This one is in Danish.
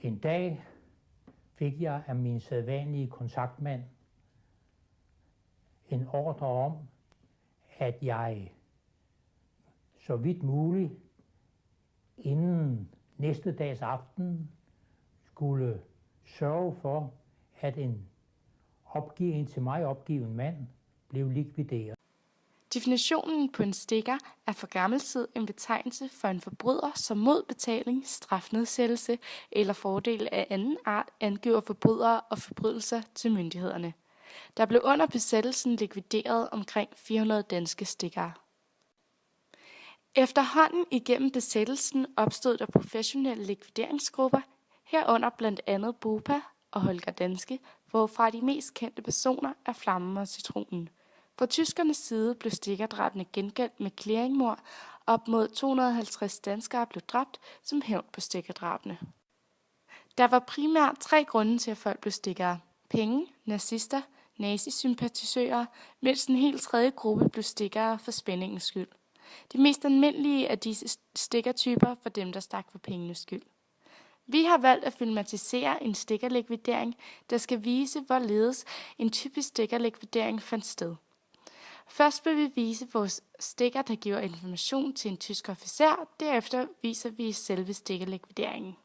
En dag fik jeg af min sædvanlige kontaktmand en ordre om, at jeg så vidt muligt inden næste dags aften skulle sørge for, at en til mig opgiven mand blev likvideret. Definitionen på en stikker er for gammel tid en betegnelse for en forbryder, som mod betaling, strafnedsættelse eller fordel af anden art angiver forbrydere og forbrydelser til myndighederne. Der blev under besættelsen likvideret omkring 400 danske stikkere. Efterhånden igennem besættelsen opstod der professionelle likvideringsgrupper, herunder blandt andet BOPA og Holger Danske, hvorfra de mest kendte personer er Flammen og Citronen. Fra tyskernes side blev stikkerdrabene gengældt med clearingmord. Op mod 250 danskere blev dræbt som hævn på stikkerdrabene. Der var primært 3 grunde til, at folk blev stikkere: penge, nazister, nazisympatisører, mens en helt tredje gruppe blev stikkere for spændingens skyld. De mest almindelige af disse stikkertyper var dem, der stak for pengenes skyld. Vi har valgt at filmatisere en stikkerlikvidering, der skal vise, hvorledes en typisk stikkerlikvidering fandt sted. Først vil vi vise vores stikker, der giver information til en tysk officer. Derefter viser vi selve stikkerlikvideringen.